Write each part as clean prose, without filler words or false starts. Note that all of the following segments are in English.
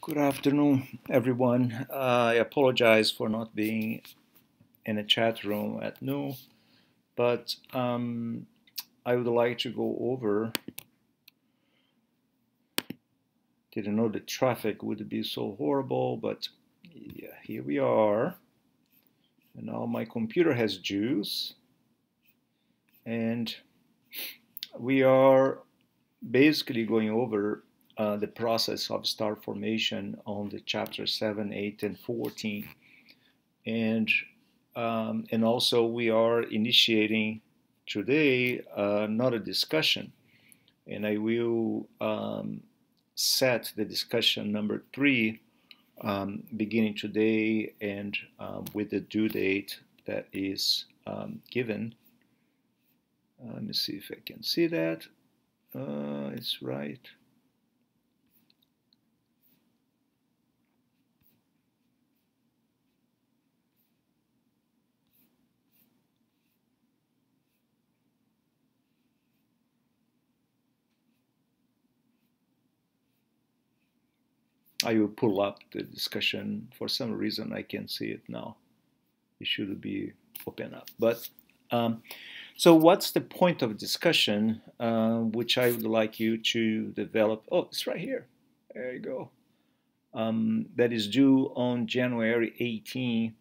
Good afternoon, everyone. I apologize for not being in a chat room at noon, but I would like to go over. Didn't know the traffic would be so horrible, but yeah, here we are. And now my computer has juice, and we are basically going over the process of star formation on the chapter 7, 8, and 14. And also we are initiating today another discussion, and I will set the discussion number 3 beginning today and with the due date that is given. Let me see if I can see that. It's right. I will pull up the discussion. For some reason, I can't see it now. It should be open up. But so what's the point of discussion, which I would like you to develop? Oh, it's right here. There you go. That is due on January 18,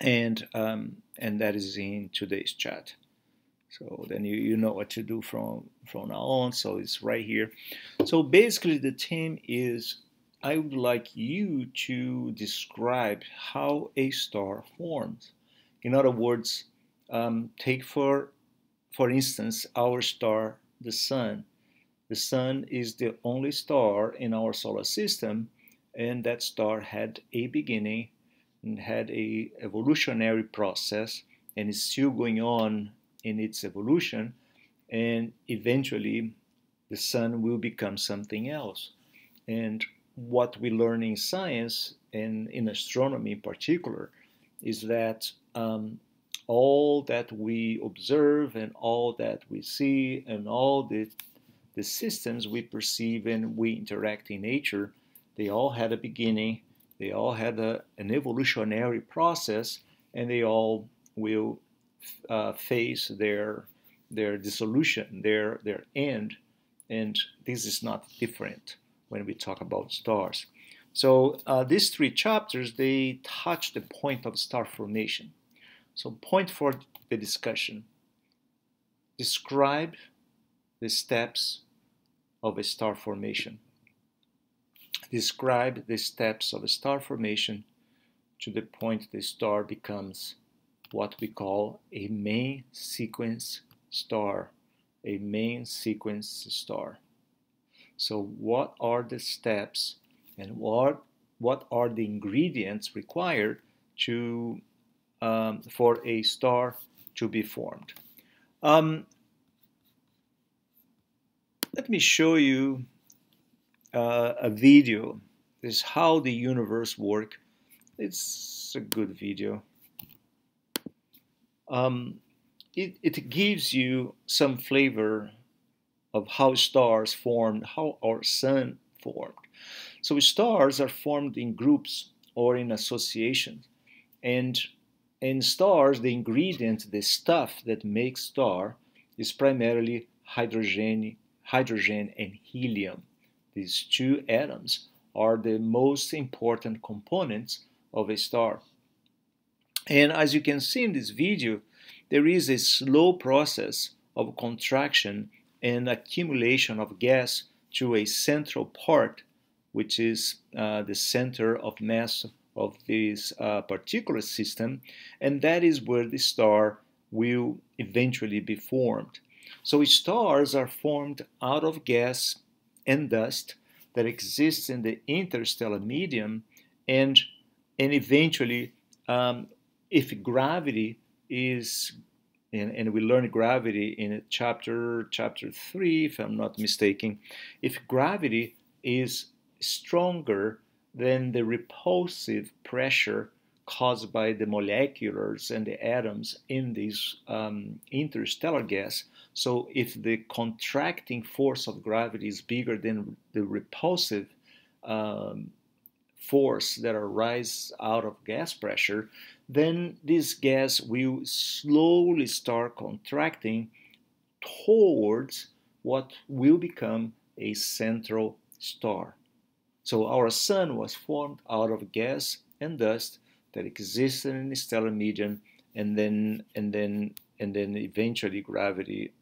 and that is in today's chat. So then you know what to do from now on. So it's right here. So basically, the theme is I would like you to describe how a star forms. In other words, take for instance our star, the sun. The sun is the only star in our solar system, and that star had a beginning and had a evolutionary process, and is still going on in its evolution, and eventually the sun will become something else. And what we learn in science and in astronomy in particular is that all that we observe and all that we see and all the systems we perceive and we interact in nature, they all had a beginning, they all had an evolutionary process, and they all will face their dissolution, their end, and this is not different when we talk about stars. So these 3 chapters, they touch the point of star formation. So point for the discussion: describe the steps of a star formation. Describe the steps of a star formation to the point the star becomes what we call a main sequence star. A main sequence star. So what are the steps and what are the ingredients required to for a star to be formed? Let me show you a video. This is how the universe works. It's a good video. It gives you some flavor of how stars formed, how our sun formed. So stars are formed in groups or in associations. And in stars, the ingredient, the stuff that makes star is primarily hydrogen and helium. These 2 atoms are the most important components of a star. And as you can see in this video, there is a slow process of contraction and accumulation of gas to a central part, which is the center of mass of this particular system, and that is where the star will eventually be formed. So stars are formed out of gas and dust that exists in the interstellar medium, and eventually, if gravity is, and we learn gravity in chapter 3, if I'm not mistaken, if gravity is stronger than the repulsive pressure caused by the molecules and the atoms in this interstellar gas. So if the contracting force of gravity is bigger than the repulsive um, force that arises out of gas pressure, then this gas will slowly start contracting towards what will become a central star. So our sun was formed out of gas and dust that existed in the stellar medium, and then eventually gravity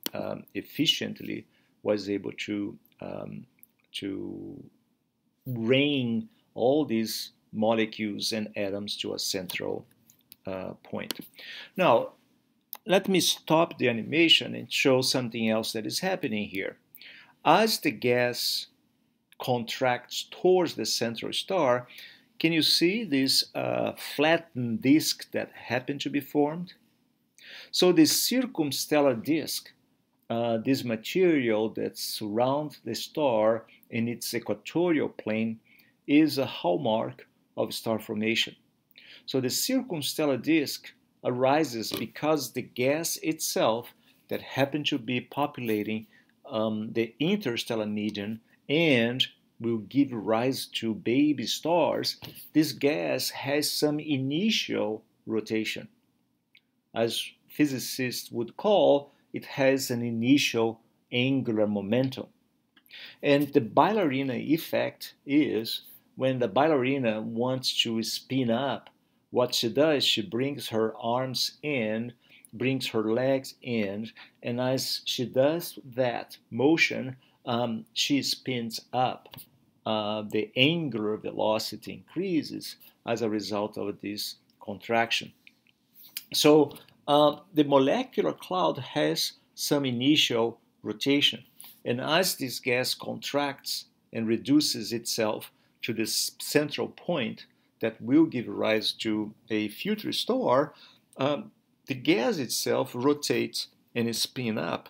efficiently was able to bring all these molecules and atoms to a central point. Now, let me stop the animation and show something else that is happening here. As the gas contracts towards the central star, can you see this flattened disk that happened to be formed? So this circumstellar disk, this material that surrounds the star in its equatorial plane, is a hallmark of star formation. So the circumstellar disk arises because the gas itself that happened to be populating the interstellar medium and will give rise to baby stars, this gas has some initial rotation. As physicists would call, it has an initial angular momentum. And the ballerina effect is when the ballerina wants to spin up, what she does, she brings her arms in, brings her legs in, and as she does that motion, she spins up. The angular velocity increases as a result of this contraction. So the molecular cloud has some initial rotation, and as this gas contracts and reduces itself to this central point that will give rise to a future star, the gas itself rotates and is spin up,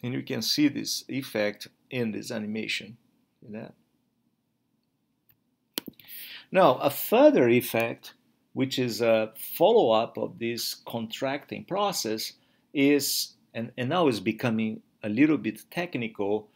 and you can see this effect in this animation. See that? Now, a further effect, which is a follow-up of this contracting process, is, and now is becoming a little bit technical,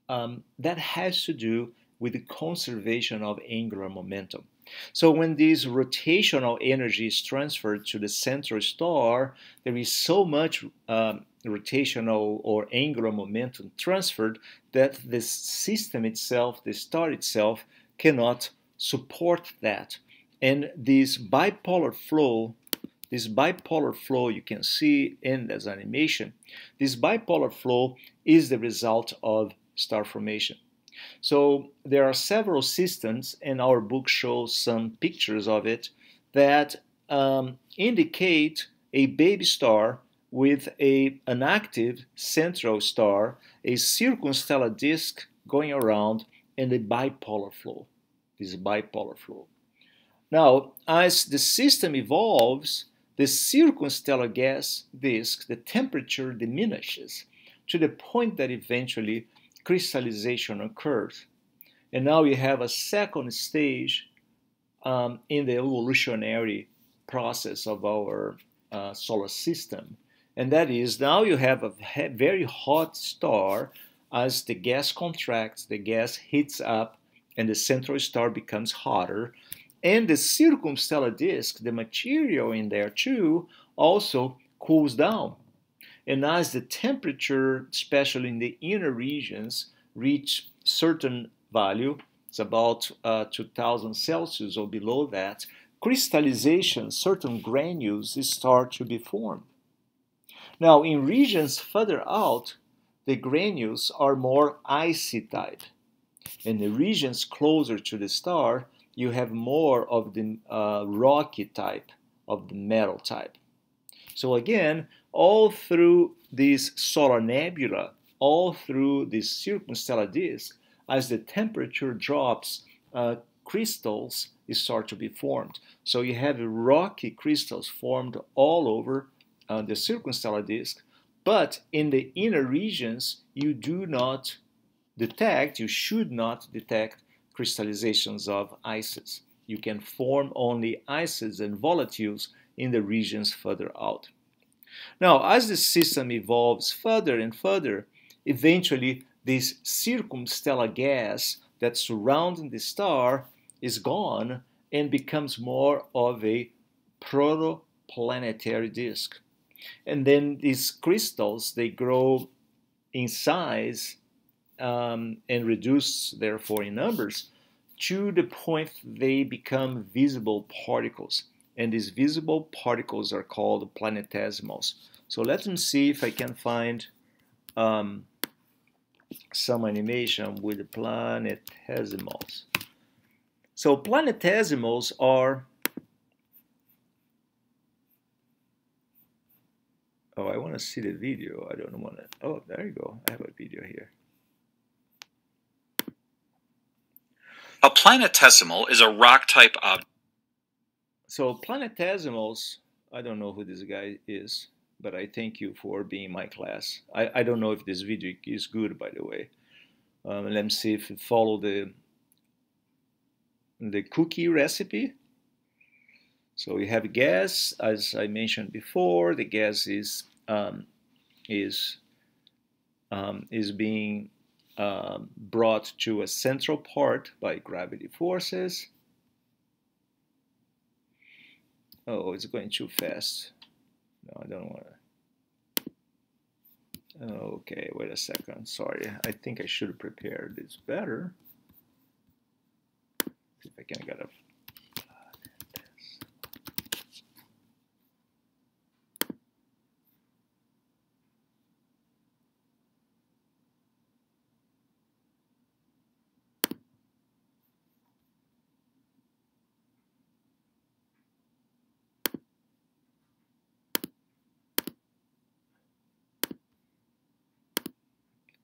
that has to do with the conservation of angular momentum. So when this rotational energy is transferred to the central star, there is so much rotational or angular momentum transferred that the system itself, the star itself, cannot support that. And this bipolar flow you can see in this animation, this bipolar flow is the result of star formation. So there are several systems, and our book shows some pictures of it, that indicate a baby star with an active central star, a circumstellar disk going around, and a bipolar flow. This bipolar flow. Now, as the system evolves, the circumstellar gas disk, the temperature diminishes to the point that eventually crystallization occurs. And now you have a second stage in the evolutionary process of our solar system. And that is, now you have a very hot star. As the gas contracts, the gas heats up, and the central star becomes hotter. And the circumstellar disk, the material in there too, also cools down. And as the temperature, especially in the inner regions, reach certain value, it's about 2000 Celsius or below that, crystallization, certain granules start to be formed. Now, in regions further out, the granules are more icy type. In the regions closer to the star, you have more of the rocky type, of the metal type. So again, all through this solar nebula, all through this circumstellar disk, as the temperature drops, crystals start to be formed. So you have rocky crystals formed all over the circumstellar disk, but in the inner regions, you do not detect, you should not detect crystallizations of ices. You can form only ices and volatiles in the regions further out. Now, as the system evolves further and further, eventually this circumstellar gas that surrounding the star is gone and becomes more of a protoplanetary disk. And then these crystals, they grow in size and reduce, therefore, in numbers to the point they become visible particles. And these visible particles are called planetesimals. So let me see if I can find some animation with the planetesimals. So planetesimals are, oh, I want to see the video. I don't want to, oh, there you go. I have a video here. A planetesimal is a rock-type object. So planetesimals, I don't know who this guy is, but I thank you for being in my class. I don't know if this video is good, by the way. Let me see if it follow the cookie recipe. So we have gas, as I mentioned before. The gas is being brought to a central part by gravity forces. Oh, it's going too fast. No, I don't want to. Okay, wait a second. Sorry, I think I should have prepared this better. See if I can get a.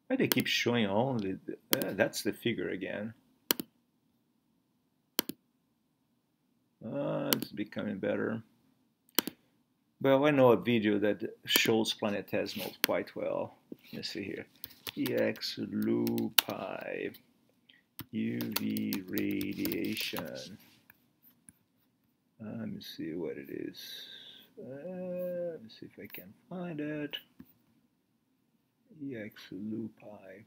Why they keep showing only? That's the figure again. It's becoming better. Well, I know a video that shows planetesimals quite well. Let's see here. EX lupi UV radiation. Let me see what it is. Let me see if I can find it. EX lupi.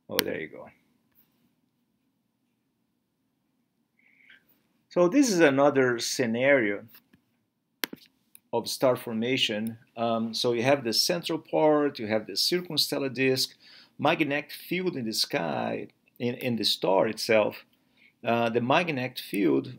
Oh, there you go. So this is another scenario of star formation. So you have the central part, you have the circumstellar disk, magnetic field in the sky, in the star itself. The magnetic field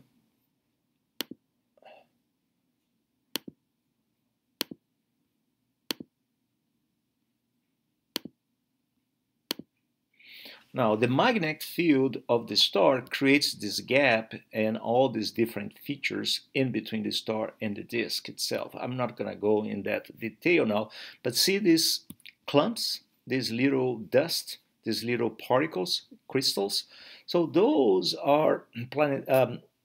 Now, the magnetic field of the star creates this gap and all these different features in between the star and the disk itself. I'm not going to go in that detail now, but see these clumps, these little dust, these little particles, crystals. So those are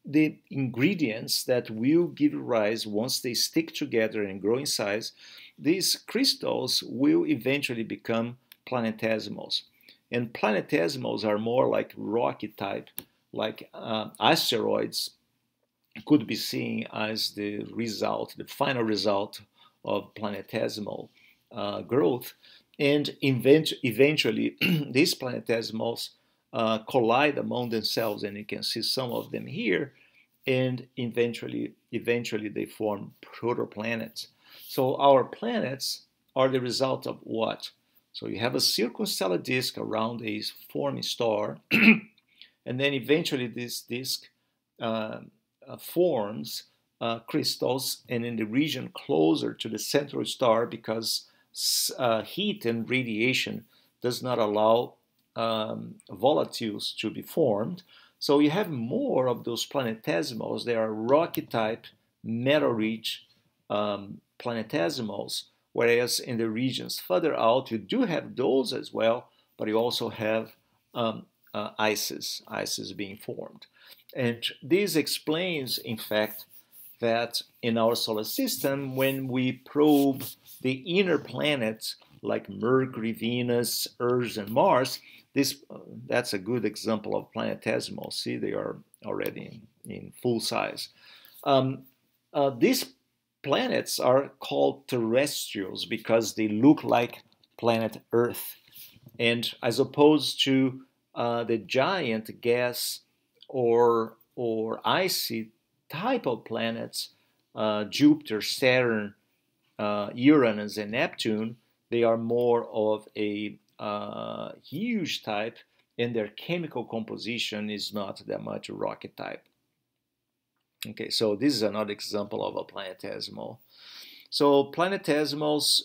the ingredients that will give rise, once they stick together and grow in size, these crystals will eventually become planetesimals. And planetesimals are more like rocky type, like asteroids could be seen as the result, the final result of planetesimal growth. And eventually, these planetesimals collide among themselves, and you can see some of them here. And eventually they form protoplanets. So our planets are the result of what? So you have a circumstellar disk around a forming star, and then eventually this disk forms crystals, and in the region closer to the central star, because heat and radiation does not allow volatiles to be formed. So you have more of those planetesimals. They are rocky type, metal-rich planetesimals. Whereas in the regions further out, you do have those as well, but you also have ices being formed. And this explains, in fact, that in our solar system, when we probe the inner planets like Mercury, Venus, Earth, and Mars, that's a good example of planetesimals. See, they are already in full size. These planets are called terrestrials because they look like planet Earth. And as opposed to the giant gas or icy type of planets, Jupiter, Saturn, Uranus, and Neptune, they are more of a huge type, and their chemical composition is not that much a rocket type. Okay, so this is another example of a planetesimal. So planetesimals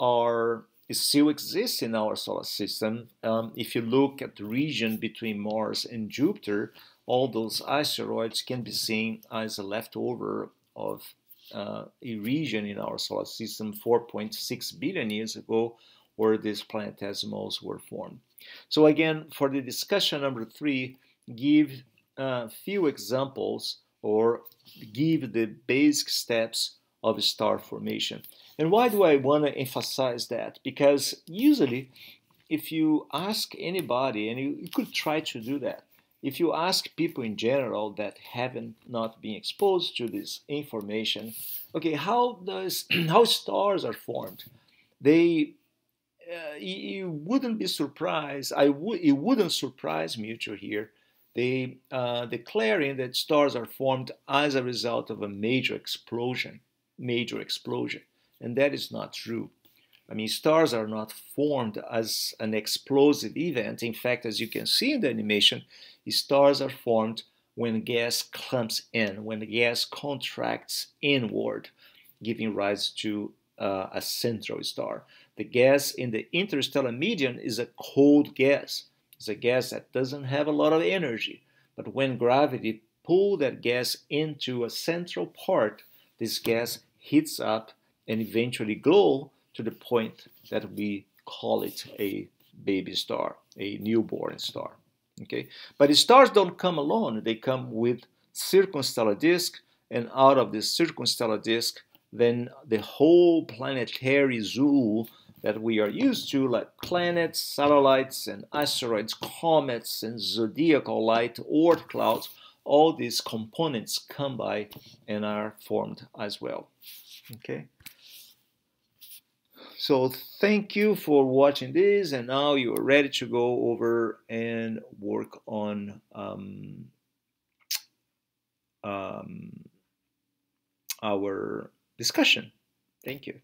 are still exist in our solar system. If you look at the region between Mars and Jupiter, all those asteroids can be seen as a leftover of a region in our solar system 4.6 billion years ago where these planetesimals were formed. So again, for the discussion number 3, give a few examples or give the basic steps of star formation. And why do I want to emphasize that? Because usually, if you ask anybody, and you could try to do that, if you ask people in general that haven't not been exposed to this information, okay, how stars are formed? They you wouldn't be surprised. It wouldn't surprise me to hear they declaring that stars are formed as a result of a major explosion, and that is not true. I mean, stars are not formed as an explosive event. In fact, as you can see in the animation, stars are formed when gas clumps in, when the gas contracts inward, giving rise to a central star. The gas in the interstellar medium is a cold gas. It's a gas that doesn't have a lot of energy. But when gravity pulls that gas into a central part, this gas heats up and eventually glow to the point that we call it a baby star, a newborn star. Okay, but the stars don't come alone. They come with circumstellar disk, and out of this circumstellar disk, then the whole planetary zoo that we are used to, like planets, satellites, and asteroids, comets, and zodiacal light, Oort clouds, all these components come by and are formed as well. Okay. So thank you for watching this, and now you are ready to go over and work on our discussion. Thank you.